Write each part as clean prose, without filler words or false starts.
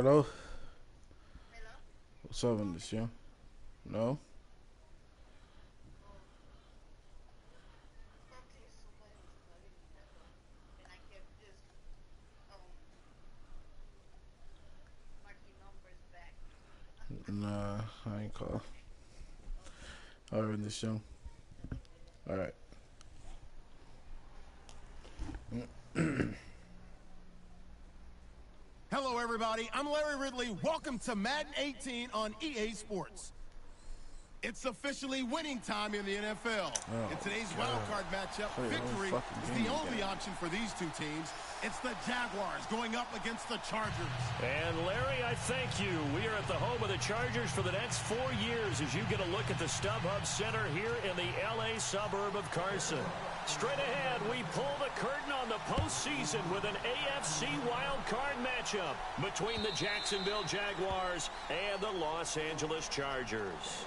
Hello? What's up in this, yo? No? Nah, I ain't call. Alright, in this show. Alright. Hello, everybody. I'm Larry Ridley. Welcome to Madden 18 on EA Sports. It's officially winning time in the NFL. In today's wildcard matchup, victory is the only option for these two teams. It's the Jaguars going up against the Chargers. And Larry, I thank you. We are at the home of the Chargers for the next 4 years as you get a look at the StubHub Center here in the L.A. suburb of Carson. Straight ahead, we pull the curtain on the postseason with an AFC wildcard matchup between the Jacksonville Jaguars and the Los Angeles Chargers.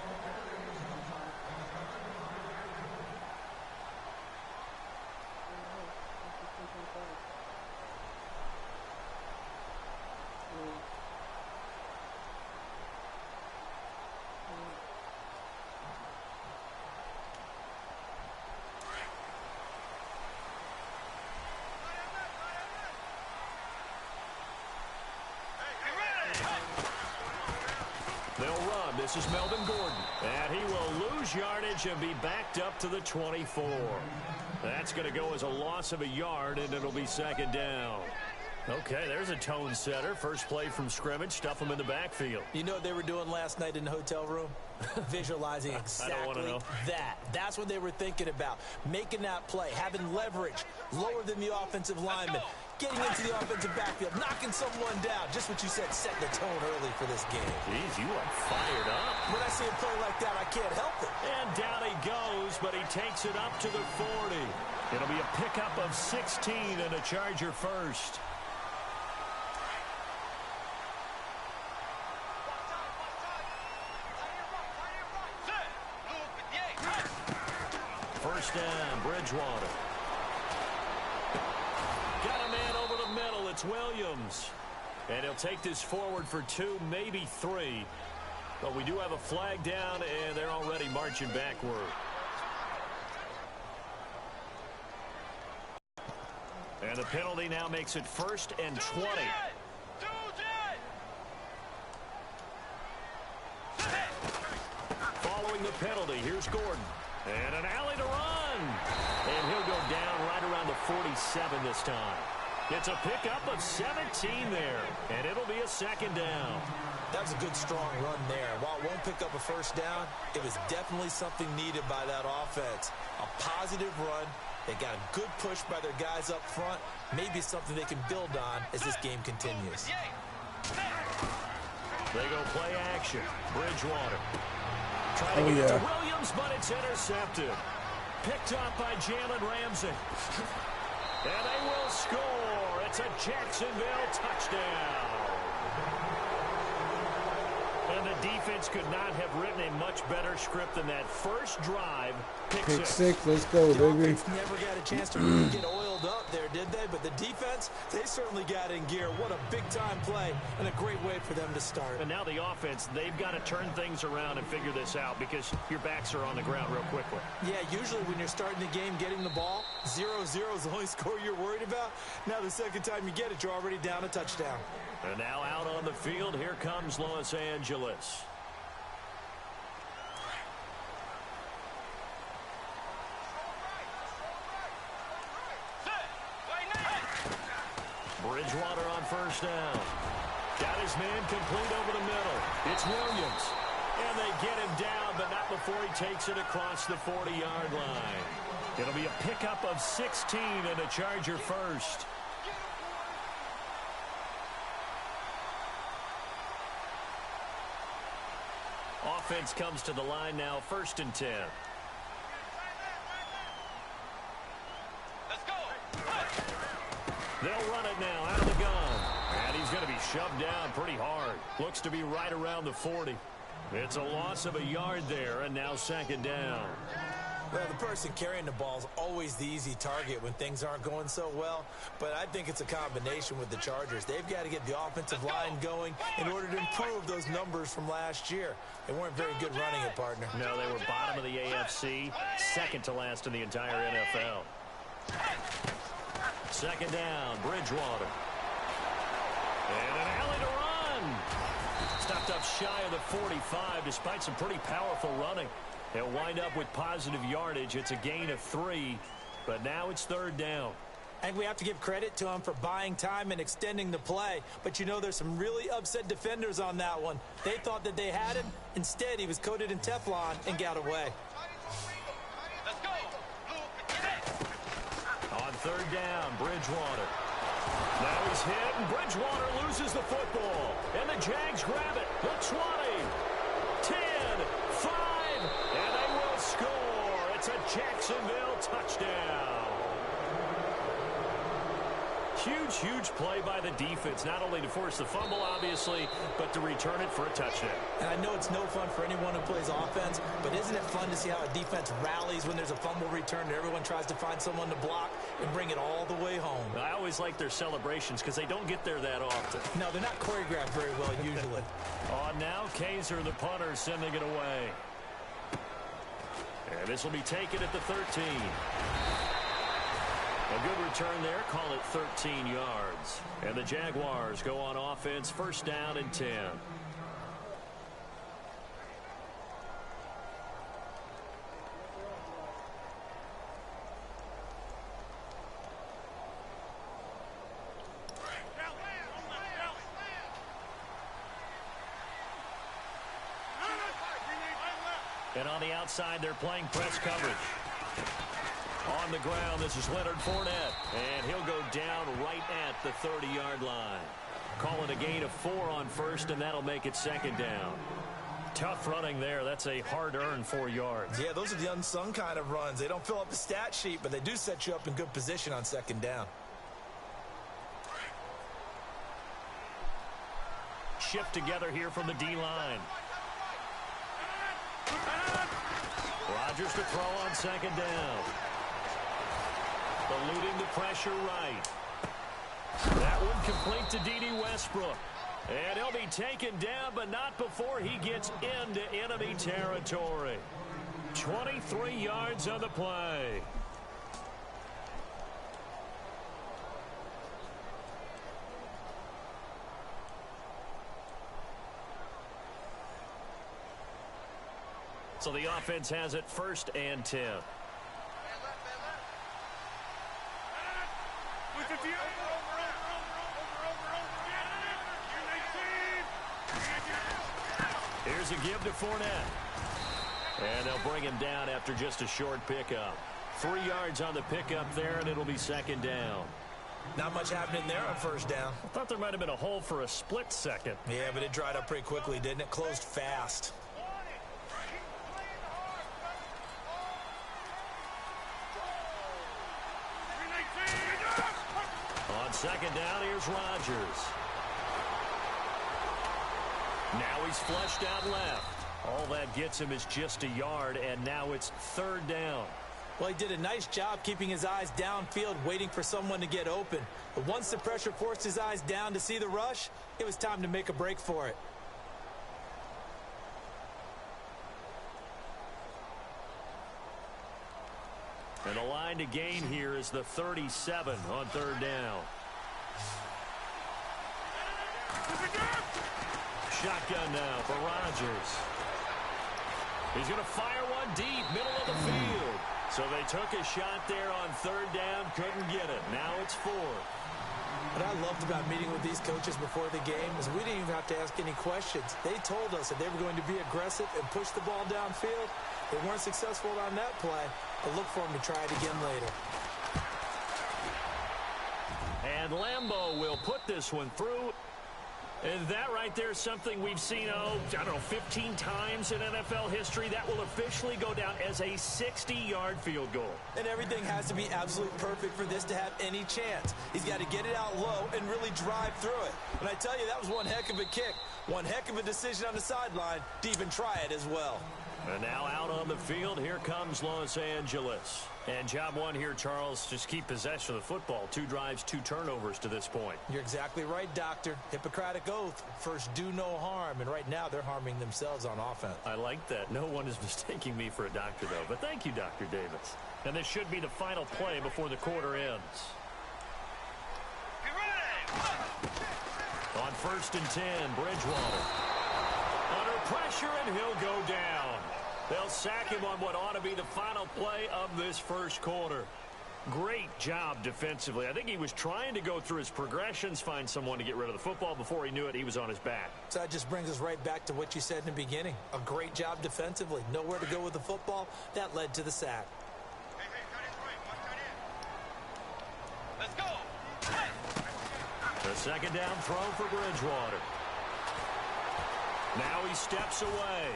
They'll run. This is Melvin Gordon. And he will lose yardage and be backed up to the 24. That's going to go as a loss of a yard, and it'll be second down. Okay, there's a tone setter. First play from scrimmage. Stuff them in the backfield. You know what they were doing last night in the hotel room? Visualizing exactly that. That's what they were thinking about. Making that play, having leverage, lower than the offensive lineman, getting into the offensive backfield, knocking someone down. Just what you said, set the tone early for this game. Jeez, you are fired up. When I see a play like that, I can't help it. And down he goes, but he takes it up to the 40. It'll be a pickup of 16 and a Charger first. First down, Bridgewater. Got a man over the middle. It's Williams. And he'll take this forward for 2, maybe 3. But we do have a flag down, and they're already marching backward. And the penalty now makes it 1st and 20. Following the penalty, here's Gordon. And an alley to run. And he'll go down right around the 47 this time. It's a pickup of 17 there. And it'll be a second down. That was a good, strong run there. While it won't pick up a first down, it was definitely something needed by that offense. A positive run. They got a good push by their guys up front. Maybe something they can build on as this game continues. They go play action. Bridgewater. Trying to get to Williams, but it's intercepted. Picked up by Jalen Ramsey. And they will score. It's a Jacksonville touchdown. And the defense could not have written a much better script than that. First drive, pick six. Let's go, the baby. Offense never got a chance to really get oiled up there, did they? But the defense, they certainly got in gear. What a big-time play and a great way for them to start. And now the offense, they've got to turn things around and figure this out because your backs are on the ground real quickly. Yeah, usually when you're starting the game getting the ball, 0-0 is the only score you're worried about. Now the second time you get it, you're already down a touchdown. And now out on the field, here comes Los Angeles. Bridgewater on first down. Got his man complete over the middle. It's Williams. And they get him down, but not before he takes it across the 40-yard line. It'll be a pickup of 16 and a Charger first. Offense comes to the line now, 1st and 10. They'll run it now out of the gun. And he's going to be shoved down pretty hard. Looks to be right around the 40. It's a loss of a yard there, and now second down. Well, the person carrying the ball is always the easy target when things aren't going so well, but I think it's a combination with the Chargers. They've got to get the offensive line going in order to improve those numbers from last year. They weren't very good running it, partner. No, they were bottom of the AFC, second to last in the entire NFL. Second down, Bridgewater. And an alley to run. Stopped up shy of the 45 despite some pretty powerful running. He'll wind up with positive yardage. It's a gain of 3, but now it's third down. I think we have to give credit to him for buying time and extending the play. But, you know, there's some really upset defenders on that one. They thought that they had him. Instead, he was coated in Teflon and got away. On third down, Bridgewater. Now he's hit, and Bridgewater loses the football. And the Jags grab it. The 20, 10, 5, and they will score. It's a Jacksonville touchdown. Huge, huge play by the defense, not only to force the fumble, obviously, but to return it for a touchdown. And I know it's no fun for anyone who plays offense, but isn't it fun to see how a defense rallies when there's a fumble return and everyone tries to find someone to block and bring it all the way home? I always like their celebrations because they don't get there that often. No, they're not choreographed very well usually. On now, Kaiser, the punter, sending it away. And this will be taken at the 13. A good return there, call it 13 yards. And the Jaguars go on offense, first down and 10. And on the outside, they're playing press coverage. On the ground, this is Leonard Fournette, and he'll go down right at the 30-yard line. Call it a gain of 4 on first, and that'll make it second down. Tough running there. That's a hard-earned 4 yards. Yeah, those are the unsung kind of runs. They don't fill up the stat sheet, but they do set you up in good position on second down. Shift together here from the D-line. Rodgers to throw on second down. Eluding the pressure right. That one complete to D.D. Westbrook. And he'll be taken down, but not before he gets into enemy territory. 23 yards on the play. So the offense has it first and 10. Here's a give to Fournette. And they'll bring him down after just a short pickup. 3 yards on the pickup there, and it'll be second down. Not much happening there on first down. I thought there might have been a hole for a split second. Yeah, but it dried up pretty quickly, didn't it? Closed fast. On second down, here's Rodgers. Now he's flushed out left. All that gets him is just a yard, and now it's third down. Well, he did a nice job keeping his eyes downfield, waiting for someone to get open. But once the pressure forced his eyes down to see the rush, it was time to make a break for it. And the line to gain here is the 37 on third down. Shotgun now for Rodgers. He's going to fire one deep, middle of the field. So they took a shot there on third down, couldn't get it. Now it's 4. What I loved about meeting with these coaches before the game is we didn't even have to ask any questions. They told us that they were going to be aggressive and push the ball downfield. They weren't successful on that play, but look for them to try it again later. And Lambeau will put this one through. And that right there is something we've seen, I don't know, 15 times in NFL history. That will officially go down as a 60-yard field goal. And everything has to be absolutely perfect for this to have any chance. He's got to get it out low and really drive through it. And I tell you, that was one heck of a kick. One heck of a decision on the sideline to even try it as well. And now out on the field, here comes Los Angeles. And job one here, Charles, just keep possession of the football. 2 drives, 2 turnovers to this point. You're exactly right, Doctor. Hippocratic oath. First, do no harm. And right now, they're harming themselves on offense. I like that. No one is mistaking me for a doctor, though. But thank you, Dr. Davis. And this should be the final play before the quarter ends. On 1st and 10, Bridgewater. Under pressure, and he'll go down. They'll sack him on what ought to be the final play of this first quarter. Great job defensively. I think he was trying to go through his progressions, find someone to get rid of the football. Before he knew it, he was on his back. So that just brings us right back to what you said in the beginning. A great job defensively. Nowhere to go with the football. That led to the sack. Let's go. The second down throw for Bridgewater. Now he steps away.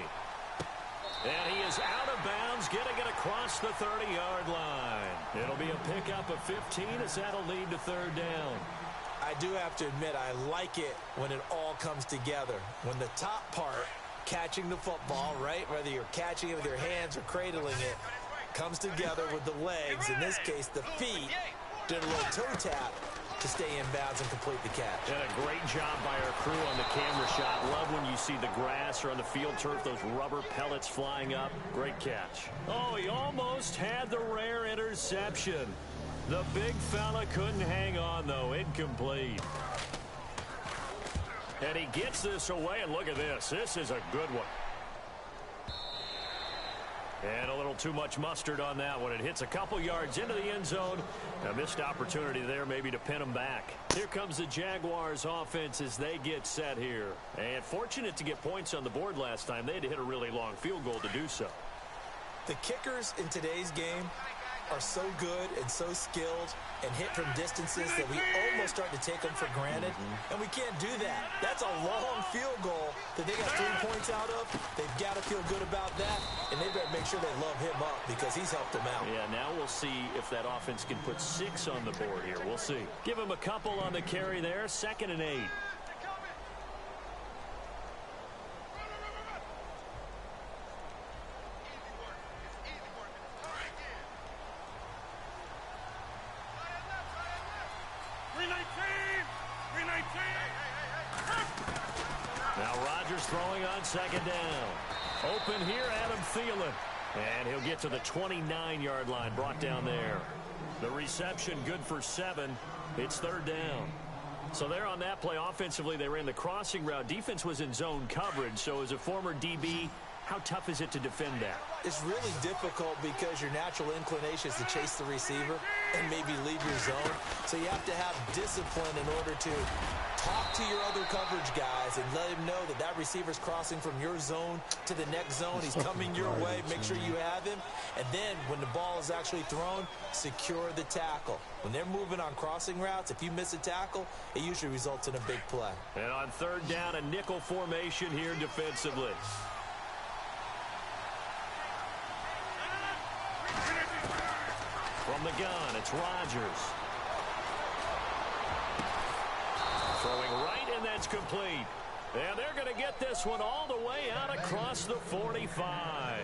And he is out of bounds, getting it across the 30-yard line. It'll be a pickup of 15 as that'll lead to 3rd down. I do have to admit, I like it when it all comes together. When the top part, catching the football, right, whether you're catching it with your hands or cradling it, comes together with the legs, in this case the feet, did a little toe tap to stay in bounds and complete the catch. And a great job by our crew on the camera shot. Love when you see the grass or on the field turf, those rubber pellets flying up. Great catch. Oh, he almost had the rare interception. The big fella couldn't hang on, though. Incomplete. And he gets this away, and look at this. This is a good one. And a little too much mustard on that one. It hits a couple yards into the end zone. A missed opportunity there maybe to pin him back. Here comes the Jaguars offense as they get set here. And fortunate to get points on the board last time. They had to hit a really long field goal to do so. The kickers in today's game are so good and so skilled and hit from distances that we almost start to take them for granted. And we can't do that. That's a long field goal that they got 3 points out of. They've got to feel good about that, and they better make sure they love him up because he's helped them out. Yeah, now we'll see if that offense can put 6 on the board here. We'll see. Give him a couple on the carry there. 2nd and 8. Now Rodgers throwing on 2nd down. Open here, Adam Thielen. And he'll get to the 29-yard line, brought down there. The reception good for 7. It's 3rd down. So there on that play, offensively, they ran the crossing route. Defense was in zone coverage, so as a former DB, how tough is it to defend that? It's really difficult because your natural inclination is to chase the receiver and maybe leave your zone. So you have to have discipline in order to talk to your other coverage guys and let him know that that receiver's crossing from your zone to the next zone. He's coming your way. Make sure you have him. And then when the ball is actually thrown, secure the tackle. When they're moving on crossing routes, if you miss a tackle, it usually results in a big play. And on 3rd down, a nickel formation here defensively. From the gun, it's Rodgers. Throwing right, and that's complete. And they're going to get this one all the way out across the 45.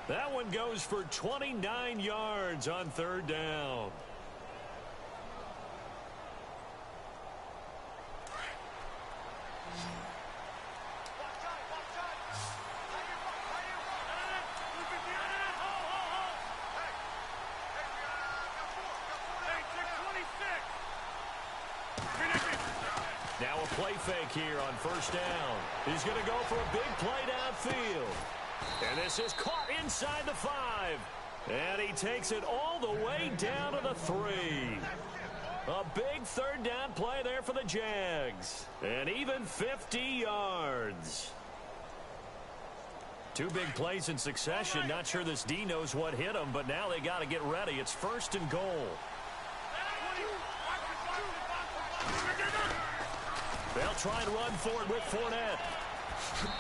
That one goes for 29 yards on 3rd down. Now a play fake here on 1st down. He's going to go for a big play downfield. And this is caught inside the 5. And he takes it all the way down to the 3. A big 3rd down play there for the Jags. And even 50 yards. 2 big plays in succession. Not sure this D knows what hit him, but now they got to get ready. It's 1st and goal. They'll try and run forward with Fournette.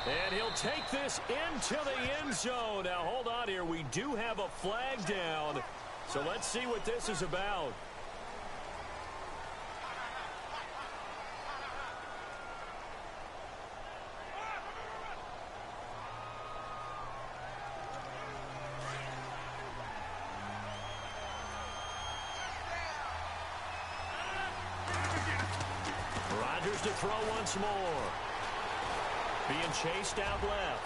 And he'll take this into the end zone. Now, hold on here. We do have a flag down. So let's see what this is about. to throw once more. Being chased out left.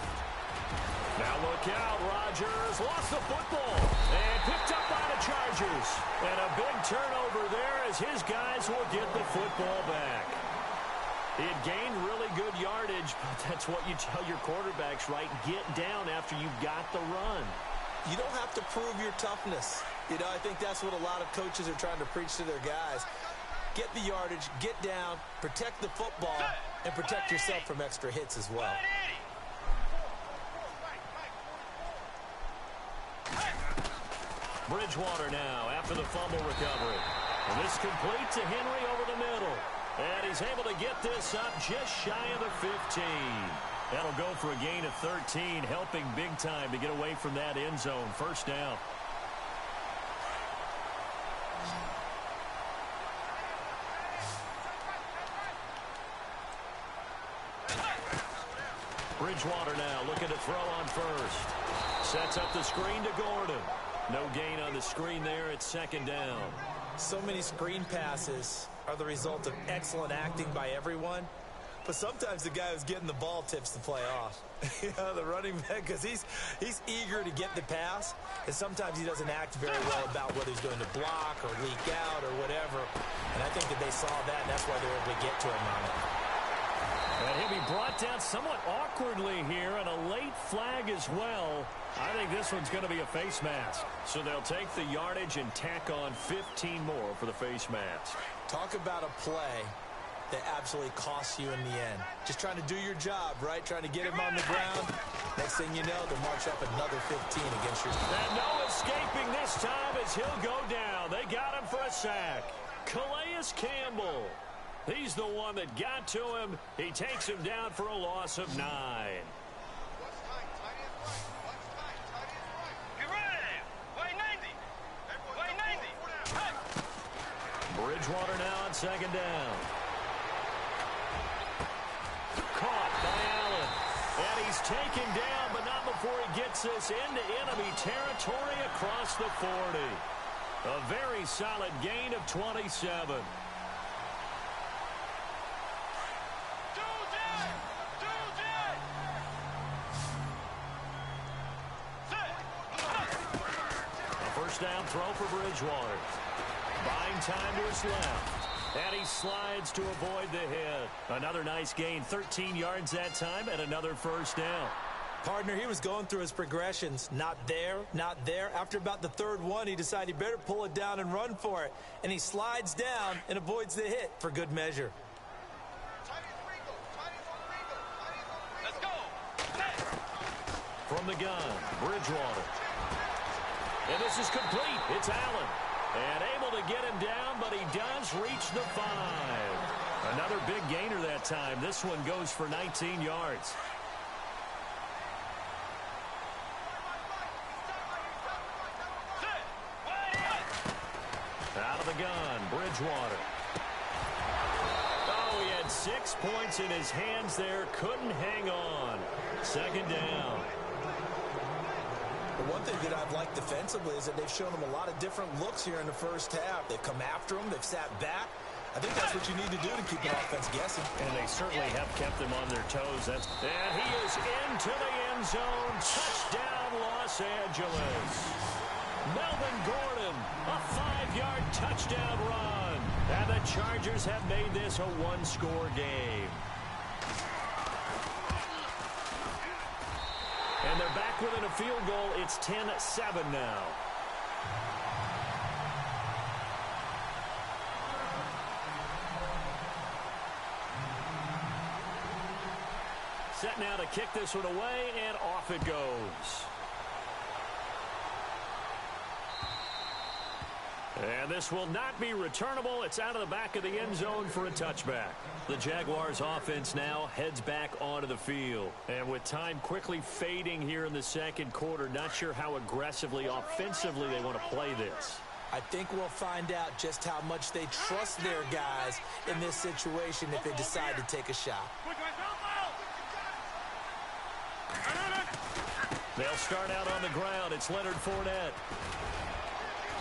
Now look out, Rodgers lost the football and picked up by the Chargers. And a big turnover there as his guys will get the football back. He had gained really good yardage, but that's what you tell your quarterbacks, right? Get down after you've got the run. You don't have to prove your toughness. You know, I think that's what a lot of coaches are trying to preach to their guys. Get the yardage, get down, protect the football, and protect yourself from extra hits as well. Bridgewater now after the fumble recovery. And this complete to Henry over the middle. And he's able to get this up just shy of the 15. That'll go for a gain of 13, helping big time to get away from that end zone. First down. Bridgewater now looking to throw on first. Sets up the screen to Gordon. No gain on the screen there. It's second down. So many screen passes are the result of excellent acting by everyone. But sometimes the guy who's getting the ball tips the play off. You know, the running back, because he's eager to get the pass, and sometimes he doesn't act very well about whether he's going to block or leak out or whatever. And I think that they saw that, and that's why they were able to get to him on it. And he'll be brought down somewhat awkwardly here, and a late flag as well. I think this one's going to be a face mask. So they'll take the yardage and tack on 15 more for the face mask. Talk about a play that absolutely costs you in the end. Just trying to do your job, right? Trying to get him on the ground. Next thing you know, they'll march up another 15 against your team. And no escaping this time as he'll go down. They got him for a sack. Calais Campbell. He's the one that got to him. He takes him down for a loss of 9. Bridgewater now on second down. Caught by Allen. And he's taken down, but not before he gets this into enemy territory across the 40. A very solid gain of 27. A first down throw for Bridgewater. Buying time to his left. And he slides to avoid the hit. Another nice gain, 13 yards that time, and another first down. Partner, he was going through his progressions. Not there, not there. After about the third one, he decided he better pull it down and run for it. And he slides down and avoids the hit for good measure. Let's go. From the gun, Bridgewater. And this is complete. It's Allen. And able to get him down, but he does reach the 5. Another big gainer that time. This one goes for 19 yards. Out of the gun, Bridgewater. Oh, he had 6 points in his hands there. Couldn't hang on. Second down. The one thing that I've liked defensively is that they've shown him a lot of different looks here in the first half. They've come after him. They've sat back. I think that's what you need to do to keep an offense guessing. And they certainly have kept them on their toes. And he is into the end zone. Touchdown, Los Angeles. Melvin Gordon, a 5-yard touchdown run. And the Chargers have made this a one-score game. And they're back within a field goal. It's 10-7 now. Set now to kick this one away, and off it goes. And this will not be returnable. It's out of the back of the end zone for a touchback. The Jaguars offense now heads back onto the field. And with time quickly fading here in the second quarter, not sure how aggressively, offensively they want to play this. I think we'll find out just how much they trust their guys in this situation if they decide to take a shot. They'll start out on the ground. It's Leonard Fournette.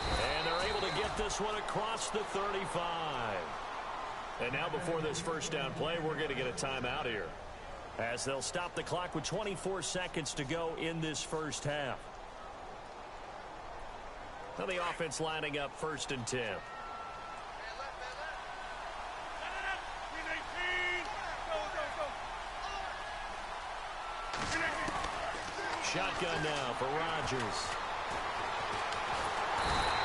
And they're able to get this one across the 35. And now before this first down play, we're going to get a timeout here, as they'll stop the clock with 24 seconds to go in this first half. Now the offense lining up 1st and 10. Shotgun now for Rodgers.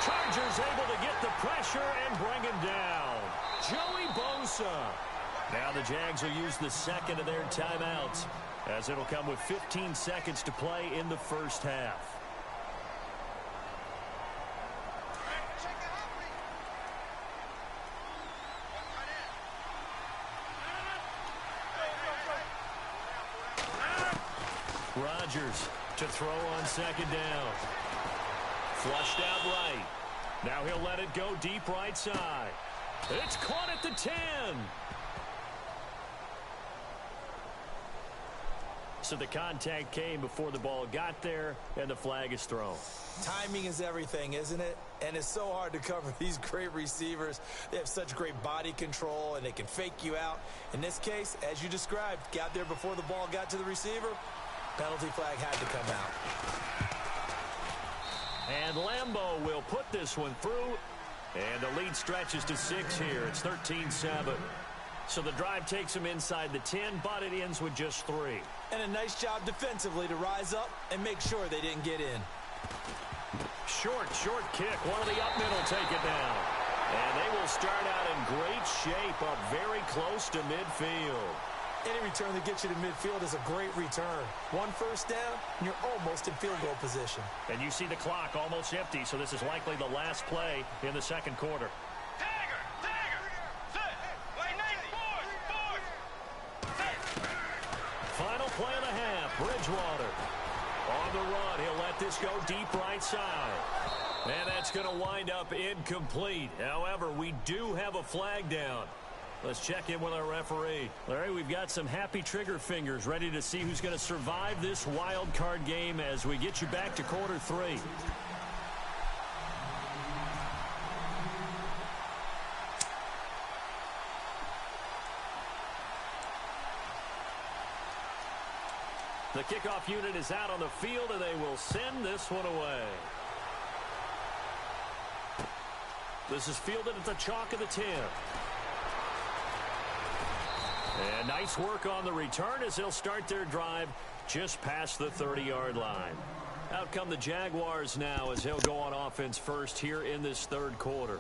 Chargers able to get the pressure and bring him down. Joey Bosa. Now the Jags will use the second of their timeouts, as it'll come with 15 seconds to play in the first half. Rodgers to throw on 2nd down. Flushed out right. Now he'll let it go deep right side. It's caught at the 10. So the contact came before the ball got there, and the flag is thrown. Timing is everything, isn't it? And it's so hard to cover these great receivers. They have such great body control, and they can fake you out. In this case, as you described, got there before the ball got to the receiver. Penalty flag had to come out. And Lambeau will put this one through. And the lead stretches to 6 here. It's 13-7. So the drive takes them inside the 10, but it ends with just 3. And a nice job defensively to rise up and make sure they didn't get in. Short kick. One of the up middle take it down. And they will start out in great shape, up very close to midfield. Any return that gets you to midfield is a great return. 1 first down, and you're almost in field goal position. And you see the clock almost empty, so this is likely the last play in the second quarter. Final play of the half, Bridgewater. On the run, he'll let this go deep right side. And that's going to wind up incomplete. However, we do have a flag down. Let's check in with our referee. Larry, we've got some happy trigger fingers ready to see who's going to survive this wild card game as we get you back to quarter 3. The kickoff unit is out on the field, and they will send this one away. This is fielded at the chalk of the 10. And nice work on the return as they'll start their drive just past the 30-yard line. Out come the Jaguars now as they'll go on offense first here in this third quarter.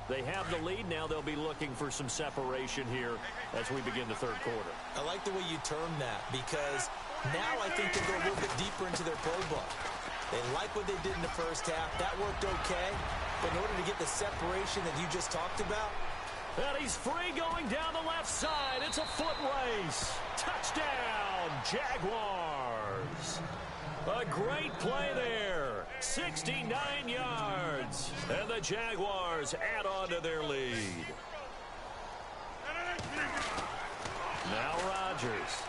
They have the lead. Now they'll be looking for some separation here as we begin the third quarter. I like the way you termed that, because now I think they'll go a little bit deeper into their playbook. They like what they did in the first half. That worked okay. But in order to get the separation that you just talked about, and he's free going down the left side. It's a foot race. Touchdown, Jaguars. A great play there. 69 yards. And the Jaguars add on to their lead. Now Rodgers.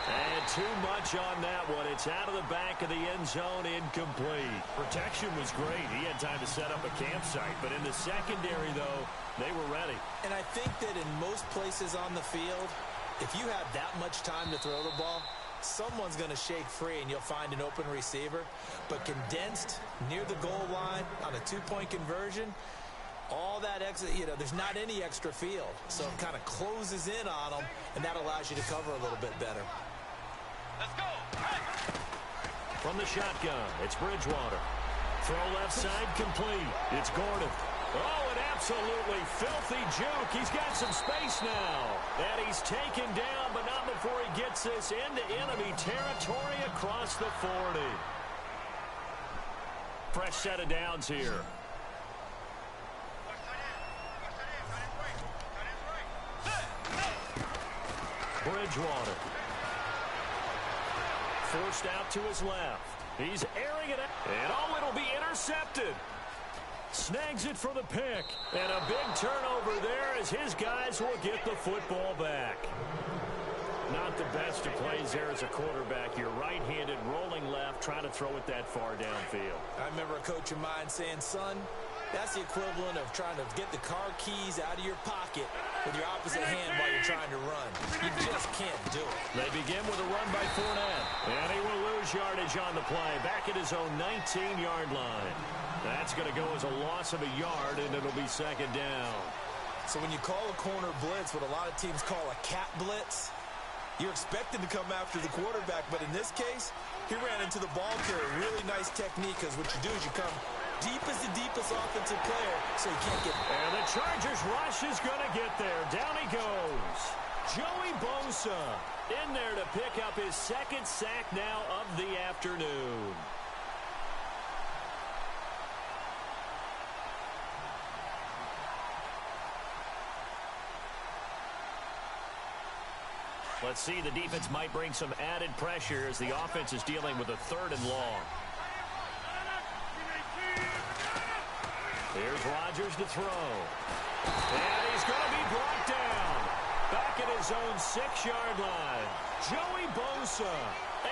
And too much on that one. It's out of the back of the end zone, incomplete. Protection was great. He had time to set up a campsite. But in the secondary, though, they were ready. And I think that in most places on the field, if you have that much time to throw the ball, someone's going to shake free and you'll find an open receiver. But condensed near the goal line on a two-point conversion, all that extra, there's not any extra field. So it kind of closes in on them, and that allows you to cover a little bit better. Let's go. From the shotgun, it's Bridgewater. Throw left side complete. It's Gordon. Oh, an absolutely filthy juke. He's got some space now. And he's taken down, but not before he gets this into enemy territory across the 40. Fresh set of downs here. Bridgewater. Forced out to his left. He's airing it out. And it'll be intercepted. Snags it for the pick. And a big turnover there as his guys will get the football back. Not the best of plays there as a quarterback. You're right-handed, rolling left, trying to throw it that far downfield. I remember a coach of mine saying, son, That's the equivalent of trying to get the car keys out of your pocket with your opposite hand while you're trying to run. You just can't do it. They begin with a run by Fournette. And he will lose yardage on the play. Back at his own 19-yard line. That's going to go as a loss of a yard, and it'll be second down. So when you call a corner blitz, what a lot of teams call a cat blitz, you're expected to come after the quarterback. But in this case, he ran into the ball carrier. Really nice technique, because what you do is you come deep as the deepest offensive player, so you can't get... And the Chargers rush is going to get there. Down he goes. Joey Bosa in there to pick up his second sack now of the afternoon. Let's see, the defense might bring some added pressure as the offense is dealing with a 3rd and long. Here's Rodgers to throw. And he's going to be brought down. Back at his own 6-yard line. Joey Bosa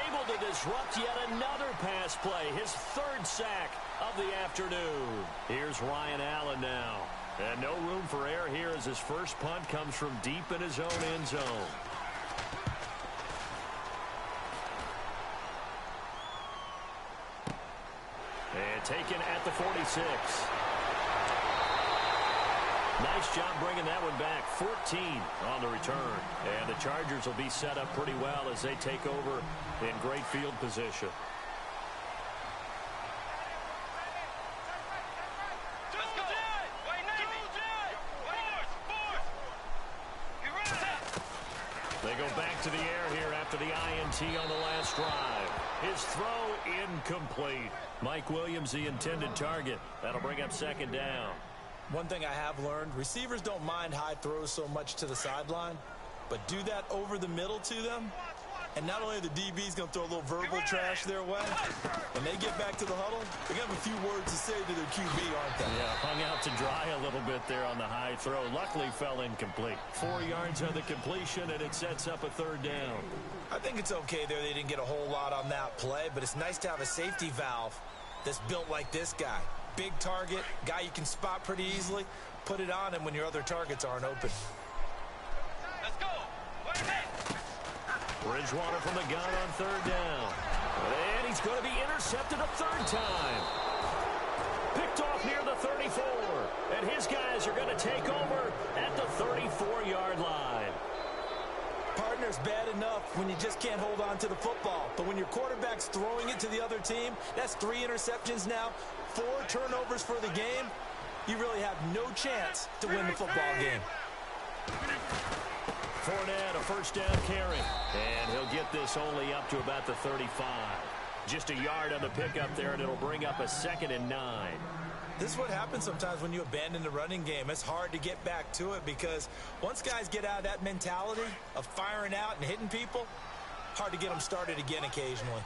able to disrupt yet another pass play. His 3rd sack of the afternoon. Here's Ryan Allen now. And no room for error here as his first punt comes from deep in his own end zone. And taken at the 46. Nice job bringing that one back. 14 on the return. And the Chargers will be set up pretty well as they take over in great field position. They go back to the air here after the INT on the last drive. His throw incomplete. Mike Williams, the intended target. That'll bring up second down. One thing I have learned, receivers don't mind high throws so much to the sideline, but do that over the middle to them, and not only are the DBs going to throw a little verbal trash their way, when they get back to the huddle, they're going to have a few words to say to their QB, aren't they? Yeah, hung out to dry a little bit there on the high throw. Luckily fell incomplete. 4 yards on the completion, and it sets up a 3rd down. I think it's okay there. They didn't get a whole lot on that play, but it's nice to have a safety valve that's built like this guy. Big target, guy you can spot pretty easily. Put it on him when your other targets aren't open. Let's go. Bridgewater from the gun on 3rd down. And he's going to be intercepted a 3rd time. Picked off near the 34. And his guys are going to take over at the 34-yard line. Partner's bad enough when you just can't hold on to the football. But when your quarterback's throwing it to the other team, that's 3 interceptions now, 4 turnovers for the game. You really have no chance to win the football game. Fournette, a 1st down carry. And he'll get this only up to about the 35. Just a yard on the pickup there, and it'll bring up a 2nd and 9. This is what happens sometimes when you abandon the running game. It's hard to get back to it because once guys get out of that mentality of firing out and hitting people, hard to get them started again occasionally.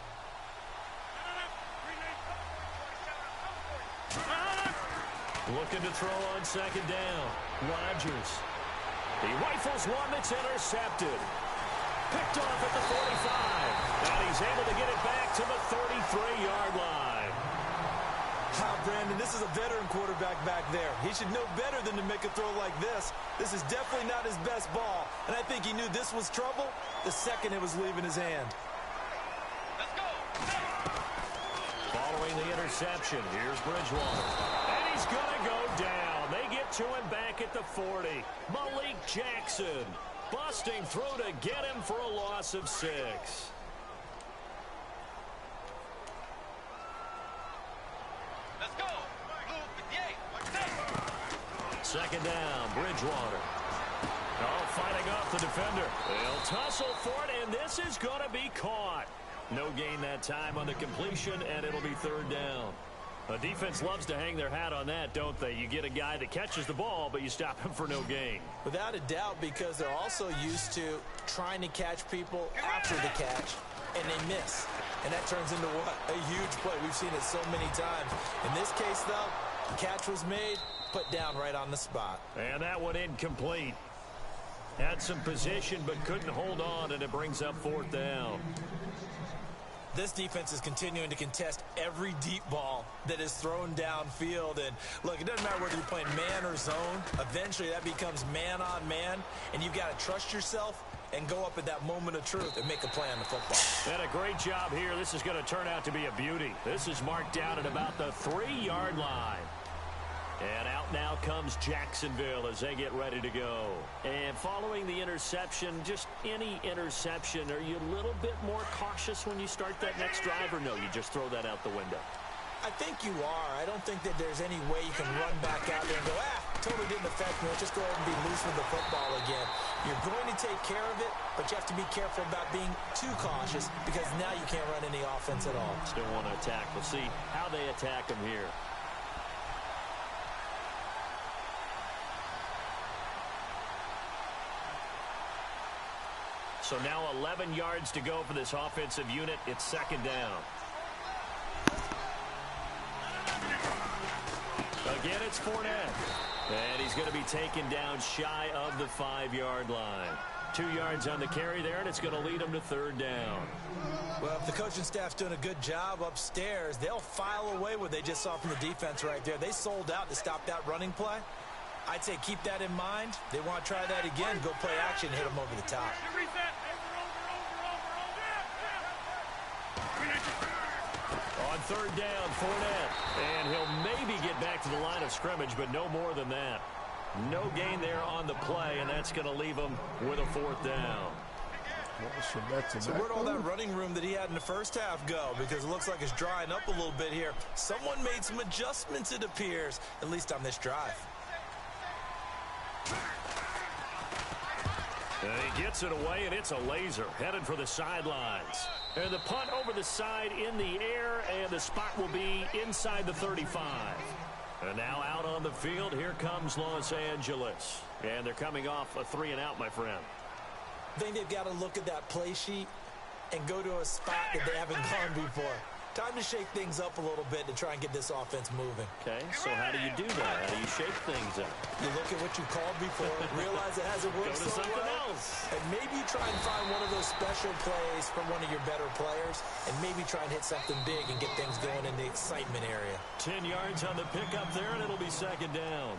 Looking to throw on 2nd down. Rodgers. He rifles one that's intercepted. Picked off at the 45. And he's able to get it back to the 33-yard line. Brandon, this is a veteran quarterback back there. He should know better than to make a throw like this. This is definitely not his best ball, and I think he knew this was trouble the second it was leaving his hand. Let's go. Following the interception, here's Bridgewater. And he's going to go down. They get to him back at the 40. Malik Jackson busting through to get him for a loss of 6. Let's go. Second down, Bridgewater. Oh, fighting off the defender. They'll tussle for it, and this is going to be caught. No gain that time on the completion, and it'll be 3rd down. A defense loves to hang their hat on that, don't they? You get a guy that catches the ball, but you stop him for no gain. Without a doubt, because they're also used to trying to catch people after the catch, and they miss. And that turns into what? A huge play. We've seen it so many times. In this case, though, the catch was made, put down right on the spot. And that one incomplete. Had some position, but couldn't hold on, and it brings up 4th down. This defense is continuing to contest every deep ball that is thrown downfield. And look, it doesn't matter whether you're playing man or zone. Eventually that becomes man on man, and you've got to trust yourself and go up at that moment of truth and make a play on the football. And a great job here. This is going to turn out to be a beauty. This is marked down at about the 3-yard line. And out now comes Jacksonville as they get ready to go. And following the interception, just any interception, are you a little bit more cautious when you start that next drive, or no, you just throw that out the window? I think you are. I don't think that there's any way you can run back out there and go, totally didn't affect me. Let's just go ahead and be loose with the football again. You're going to take care of it, but you have to be careful about being too cautious because now you can't run any offense at all. Still want to attack. We'll see how they attack him here. So now 11 yards to go for this offensive unit. It's second down. Again, it's Fournette. And he's going to be taken down shy of the 5-yard line. 2 yards on the carry there, and it's going to lead him to third down. Well, if the coaching staff's doing a good job upstairs, they'll file away what they just saw from the defense right there. They sold out to stop that running play. I'd say keep that in mind. They want to try that again, go play action, hit them over the top. On third down, Fournette. And he'll maybe get back to the line of scrimmage, but no more than that. No gain there on the play, and that's going to leave him with a fourth down. So where'd all that running room that he had in the first half go? Because it looks like it's drying up a little bit here. Someone made some adjustments, it appears, at least on this drive. And he gets it away, and it's a laser headed for the sidelines. And the punt over the side in the air, and the spot will be inside the 35. And now out on the field, here comes Los Angeles. And they're coming off a 3-and-out, my friend. I think they've got to look at that play sheet and go to a spot that they haven't gone before. Time to shake things up a little bit to try and get this offense moving. Okay, so how do you do that? How do you shake things up? You look at what you called before, realize it hasn't worked so well, else. and maybe you try and find one of those special plays from one of your better players, and maybe try and hit something big and get things going in the excitement area. 10 yards on the pickup there, and it'll be second down.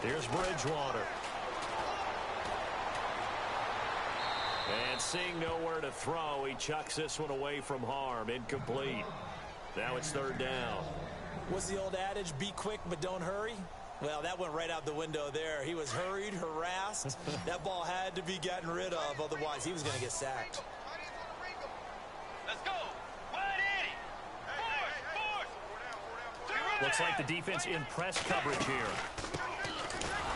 Here's Bridgewater. And seeing nowhere to throw, he chucks this one away from harm. Incomplete. Now it's third down. What's the old adage? Be quick, but don't hurry. Well, that went right out the window there. He was hurried, harassed. That ball had to be gotten rid of. Otherwise, he was going to get sacked. Let's go. Force. Looks like the defense in press coverage here.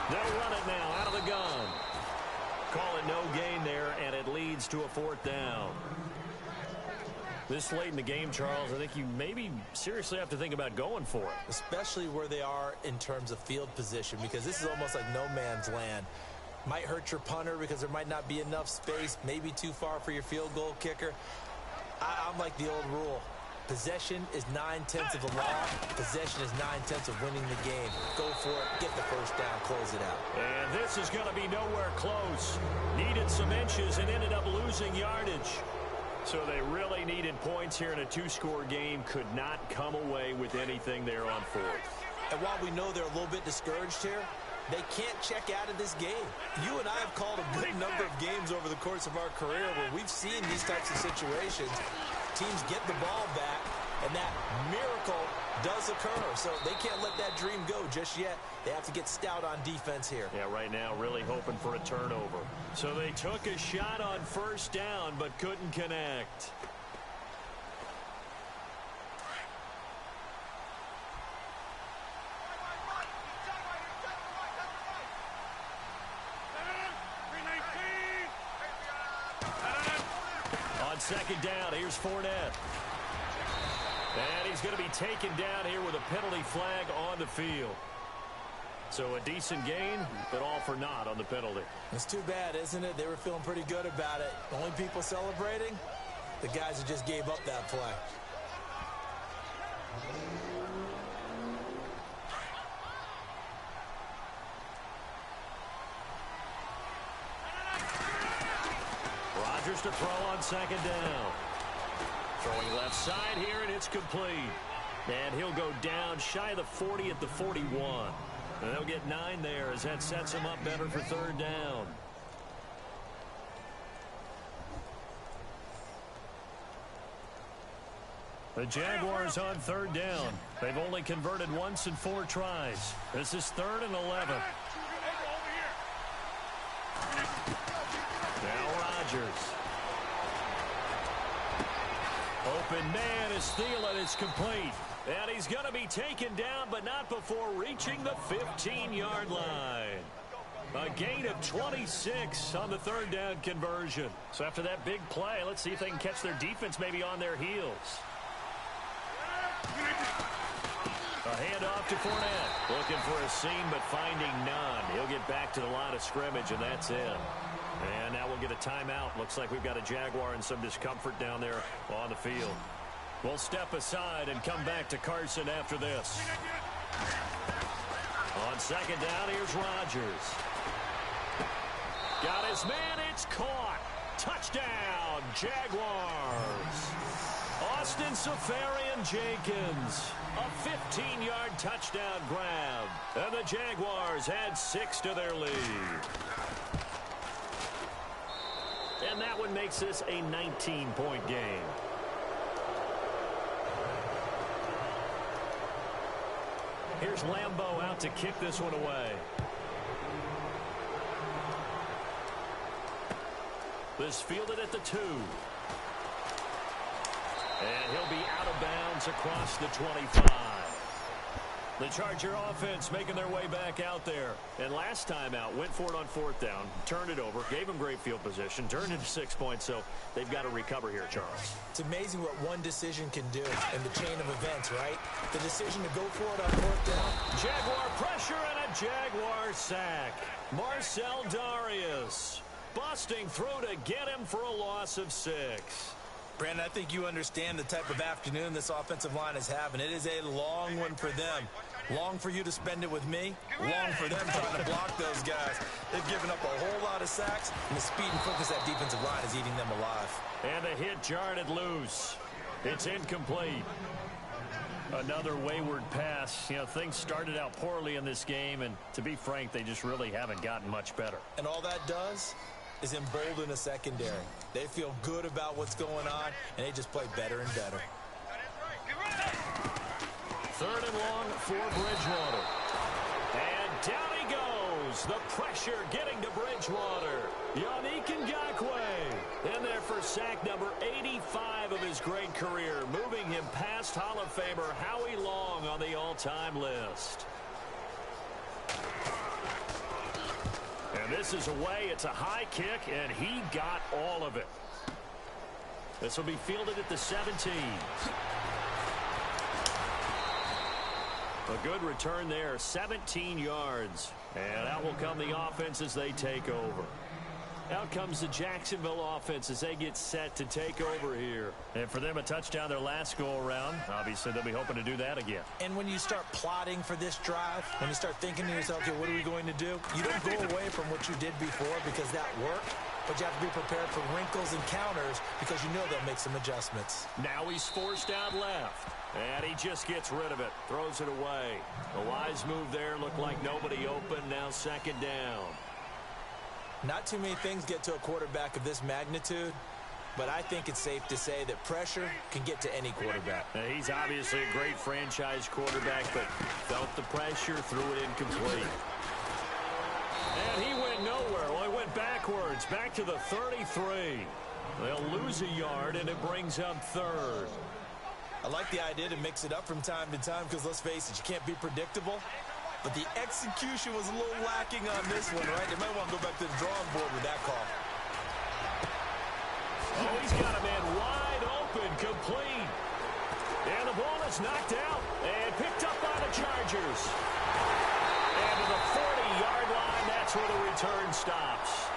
They'll run it now out of the gun. Call it no gain there, and it leads to a fourth down. This late in the game, Charles, I think you maybe seriously have to think about going for it. Especially where they are in terms of field position, because this is almost like no man's land. Might hurt your punter because there might not be enough space, maybe too far for your field goal kicker. I'm like the old rule. Possession is 9/10 of the law. Possession is 9/10 of winning the game. Go for it. Get the first down. Close it out. And this is going to be nowhere close. Needed some inches and ended up losing yardage. So they really needed points here in a 2-score game. Could not come away with anything there on fourth. And while we know they're a little bit discouraged here, they can't check out of this game. You and I have called a good number of games over the course of our career where we've seen these types of situations. Teams get the ball back, and that miracle does occur. So they can't let that dream go just yet. They have to get stout on defense here. Yeah, right now really hoping for a turnover. So they took a shot on first down but couldn't connect. On second down, here's Fournette. And he's going to be taken down here with a penalty flag on the field. So a decent gain, but all for naught on the penalty. It's too bad, isn't it? They were feeling pretty good about it. The only people celebrating, the guys who just gave up that play. Rodgers to throw on second down. Throwing left side here, and it's complete. And he'll go down shy of the 40 at the 41. And they'll get 9 there as that sets him up better for third down. The Jaguars on third down. They've only converted once in 4 tries. This is 3rd and 11. Now Rodgers. Open man is Thielen. It's complete. And he's going to be taken down, but not before reaching the 15-yard line. A gain of 26 on the third down conversion. So after that big play, let's see if they can catch their defense maybe on their heels. A handoff to Fournette. Looking for a seam, but finding none. He'll get back to the line of scrimmage, and that's it. And now we'll get a timeout. Looks like we've got a Jaguar in some discomfort down there on the field. We'll step aside and come back to Carson after this. On second down, here's Rodgers. Got his man, it's caught. Touchdown, Jaguars. Austin Seferian-Jenkins. A 15-yard touchdown grab. And the Jaguars add 6 to their lead. And that one makes this a 19-point game. Here's Lambeau out to kick this one away. This fielded at the 2. And he'll be out of bounds across the 25. The Charger offense making their way back out there. And last time out, went for it on 4th down, turned it over, gave them great field position, turned into 6 points, so they've got to recover here, Charles. It's amazing what one decision can do in the chain of events, right? The decision to go for it on 4th down. Jaguar pressure and a Jaguar sack. Marcel Darius busting through to get him for a loss of 6. Brandon, I think you understand the type of afternoon this offensive line is having. It is a long one for them. Long for you to spend it with me. Long for them trying to block those guys. They've given up a whole lot of sacks, and the speed and focus that defensive line is eating them alive. And the hit jarred it loose. It's incomplete. Another wayward pass. You know, things started out poorly in this game, and to be frank, they just really haven't gotten much better. And all that does is embolden a secondary. They feel good about what's going on, and they just play better and better. 3rd and long for Bridgewater. And down he goes. The pressure getting to Bridgewater. Yannick Ngakoue in there for sack number 85 of his great career, moving him past Hall of Famer Howie Long on the all-time list. And this is away. It's a high kick, and he got all of it. This will be fielded at the 17. A good return there, 17 yards. And out will come the offense as they take over. Out comes the Jacksonville offense as they get set to take over here. And for them, a touchdown their last go-around. Obviously, they'll be hoping to do that again. And when you start plotting for this drive, when you start thinking to yourself, okay, what are we going to do? You don't go away from what you did before because that worked. But you have to be prepared for wrinkles and counters because you know they'll make some adjustments. Now he's forced out left. And he just gets rid of it. Throws it away. A wise move there. Looked like nobody open. Now 2nd down. Not too many things get to a quarterback of this magnitude, but I think it's safe to say that pressure can get to any quarterback. Now, he's obviously a great franchise quarterback, but felt the pressure, threw it incomplete. And he went nowhere. Well, he went backwards, back to the 33. They'll lose a yard, and it brings up 3rd. I like the idea to mix it up from time to time because, let's face it, you can't be predictable. But the execution was a little lacking on this one, right? They might want to go back to the drawing board with that call. Oh, he's got a man wide open, complete. And the ball is knocked out and picked up by the Chargers. And to the 40-yard line, that's where the return stops.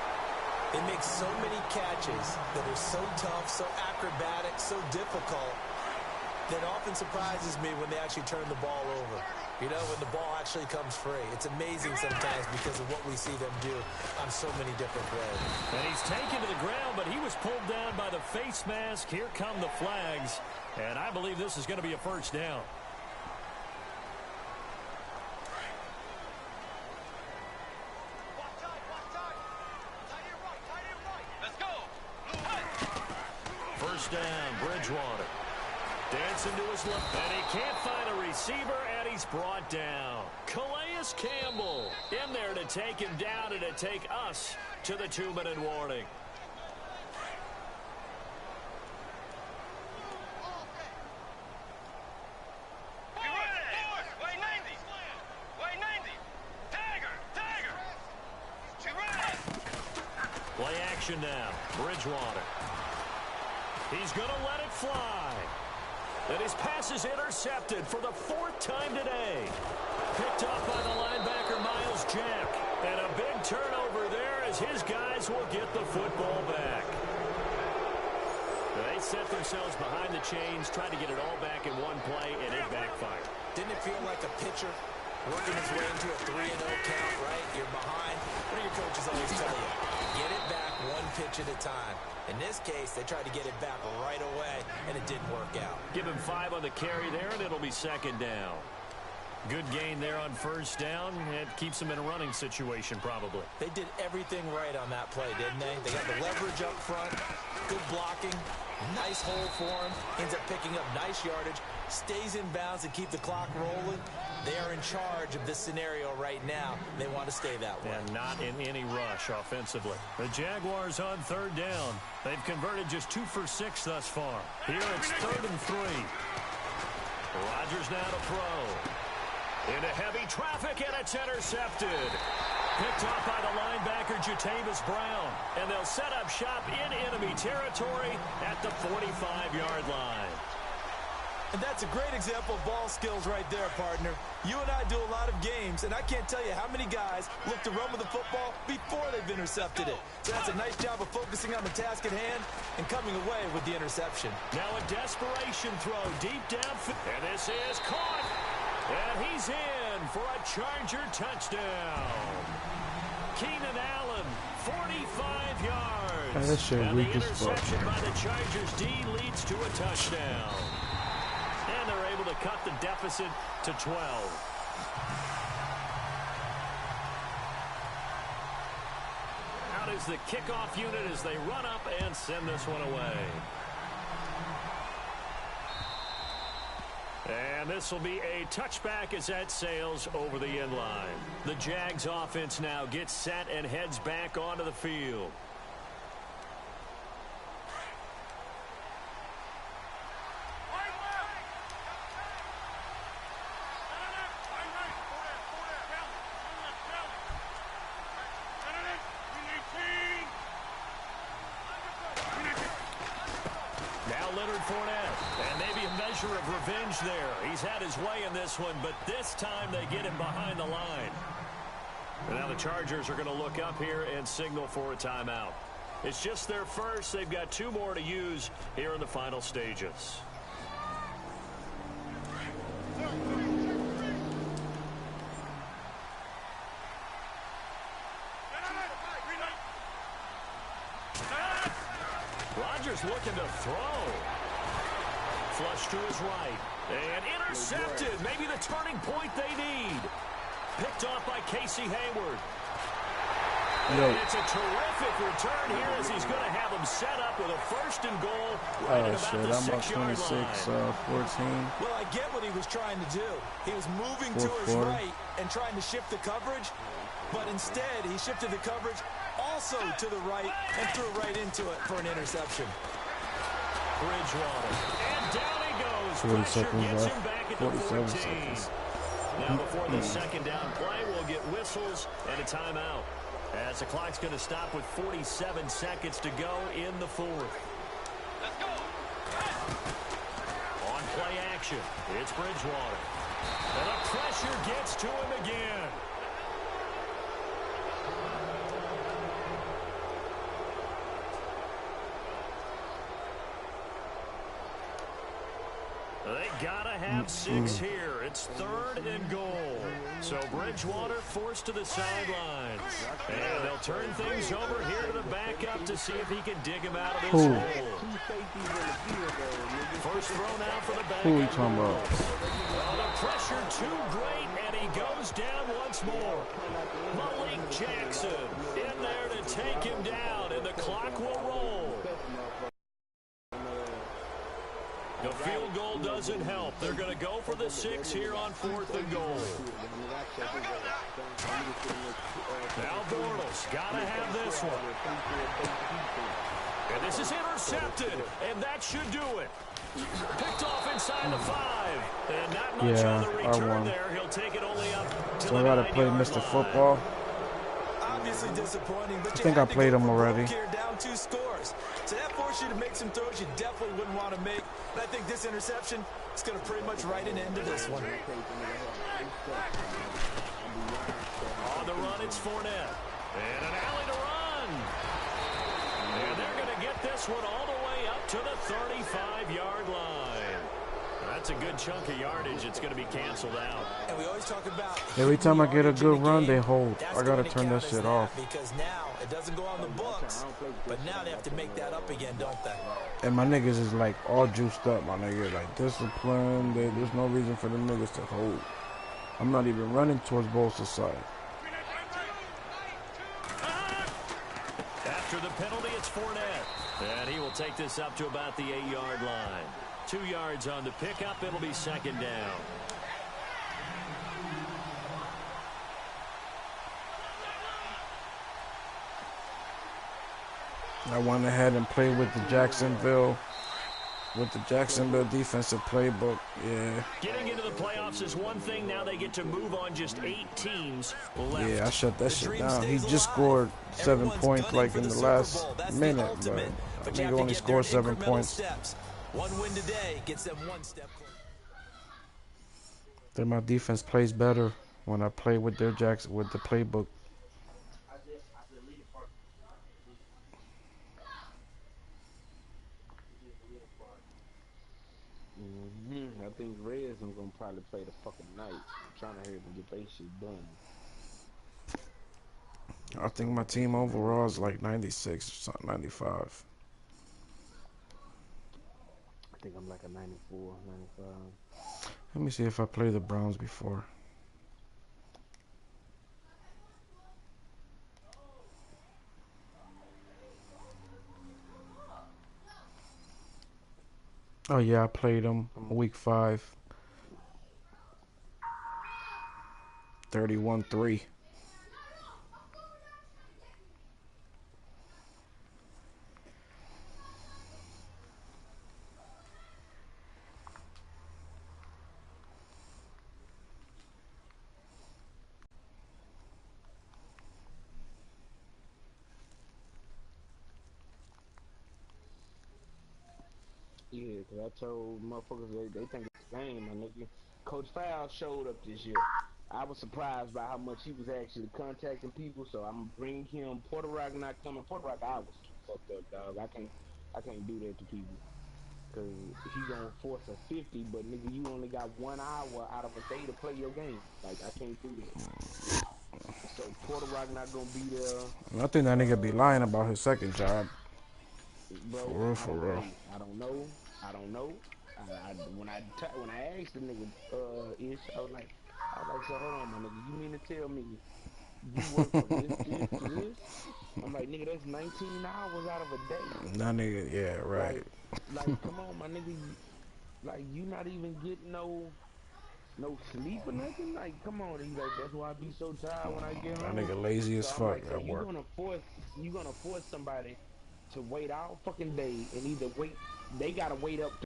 They make so many catches that are so tough, so acrobatic, so difficult, that often surprises me when they actually turn the ball over. You know, when the ball actually comes free. It's amazing sometimes because of what we see them do on so many different plays. And he's taken to the ground, but he was pulled down by the face mask. Here come the flags, and I believe this is going to be a first down. Let's go. First down, Bridgewater. Dancing to his left, and he can't find a receiver, and he's brought down. Calais Campbell in there to take him down and to take us to the 2-minute warning. Play action now. Bridgewater. He's going to let it fly. And his pass is intercepted for the 4th time today. Picked off by the linebacker, Miles Jack. And a big turnover there as his guys will get the football back. They set themselves behind the chains, tried to get it all back in one play, and it backfired. Didn't it feel like a pitcher working his way into a 3-0 count, right? You're behind. What do your coaches always tell you? Get it back one pitch at a time. In this case, they tried to get it back right away, and it didn't work out. Give him 5 on the carry there, and it'll be 2nd down. Good gain there on first down. It keeps them in a running situation, probably. They did everything right on that play, didn't they? They got the leverage up front, good blocking, nice hole for him, ends up picking up nice yardage, stays in bounds and keep the clock rolling. They are in charge of this scenario right now. They want to stay that way. And not in any rush offensively. The Jaguars on 3rd down. They've converted just 2 for 6 thus far. Here it's 3rd and 3. Rodgers now to throw. Into heavy traffic, and it's intercepted. Picked off by the linebacker, Jatavis Brown. And they'll set up shop in enemy territory at the 45-yard line. And that's a great example of ball skills right there, partner. You and I do a lot of games, and I can't tell you how many guys look to run with the football before they've intercepted it. So that's a nice job of focusing on the task at hand and coming away with the interception. Now a desperation throw deep downfield. And this is caught. And he's in for a Charger touchdown. Keenan Allen, 45 yards. That shit and weak the as fuck. interception by the Chargers D leads to a touchdown. And they're able to cut the deficit to 12. Out is the kickoff unit as they run up and send this one away. And this will be a touchback as that sails over the end line. The Jags offense now gets set and heads back onto the field. Of revenge there. He's had his way in this one, but this time they get him behind the line. And now the Chargers are going to look up here and signal for a timeout. It's just their first. They've got 2 more to use here in the final stages. Rodgers looking to throw. Flush to his right. And intercepted. Maybe the turning point they need. Picked off by Casey Hayward. And it's a terrific return here as he's going to have him set up with a 1st and goal right at about the 6-yard line. 14. Well, I get what he was trying to do. He was moving to his right and trying to shift the coverage, but instead he shifted the coverage also to the right and threw right into it for an interception. Bridgewater. And down he goes. 40 Pressure seconds gets left. him back at 47 the 14. seconds. Now before the 2nd down play, we'll get whistles and a timeout. As the clock's going to stop with 47 seconds to go in the 4th. Let's go. On play action, it's Bridgewater. And the pressure gets to him again. They gotta have 6 here It's 3rd and goal. So Bridgewater forced to the sidelines. And they'll turn things over here to the backup to see if he can dig him out of this hole. First throw now for the backup. Who are we talking about? Well, the pressure too great, and he goes down once more. Malik Jackson in there to take him down, and the clock will roll. The field goal doesn't help. They're going to go for the 6 here on 4th and goal. Now Bortles got to have this one. And this is intercepted, and that should do it. Picked off inside the 5. And not much on the return there. He'll take it only up to so I got to play Mr. Football. Obviously disappointing, but I think I played him already. Down 2 scores. So that forced you to make some throws you definitely wouldn't want to make. But I think this interception is going to pretty much write an end to this one. On the run, it's Fournette. And an alley to run. And they're going to get this one all the way up to the 35-yard line. That's a good chunk of yardage. It's going to be canceled out. And we always talk about every time I get a good run, they hold. I got to turn that shit off. Because now it doesn't go on the books, but now they have to make that up again, don't they? And my niggas is like all juiced up, my nigga. Like discipline. There's no reason for them niggas to hold. I'm not even running towards Bosa's side. After the penalty, it's Fournette. And he will take this up to about the 8-yard line. 2 yards on the pickup. It'll be 2nd down. I went ahead and played with the Jacksonville defensive playbook. Yeah. Getting into the playoffs is one thing. Now they get to move on just 8 teams left. Yeah, I shut that shit down. He just scored 7 points like in the last minute, but I think he only scored 7 points. One win today gets them 1 step closer. Then my defense plays better when I play with their Jackson with the playbook. I think Reds are gonna probably play the fucking night. I'm trying to hurry them get their shit done. I think my team overall is like 96 or something, 95. I think I'm like a 94, 95. Let me see if I play the Browns before. Oh yeah, I played them week 5. 31-3. Yeah, because I told motherfuckers they think it's a game, my nigga. Coach Fowl showed up this year. I was surprised by how much he was actually contacting people, so I'm gonna bring him. Puerto Rock not coming. Puerto Rock, I was fucked up, dog. I can't do that to people. Because he gonna force a 50, but nigga, you only got 1 hour out of a day to play your game. Like, I can't do that. So Puerto Rock not gonna be there. I think that nigga be lying about his second job. Bro, For real. I don't know. When I asked the nigga, I was like, so hold on, my nigga, you mean to tell me you work for this? I'm like, nigga, that's 19 hours out of a day. That nigga, yeah, right. Like, come on, my nigga, like, you not even getting no sleep or nothing. Like, come on, he's like, that's why I be so tired when I get home. That nigga lazy as fuck like, so at work. You gonna force somebody to wait all fucking day and either wait, they gotta wait up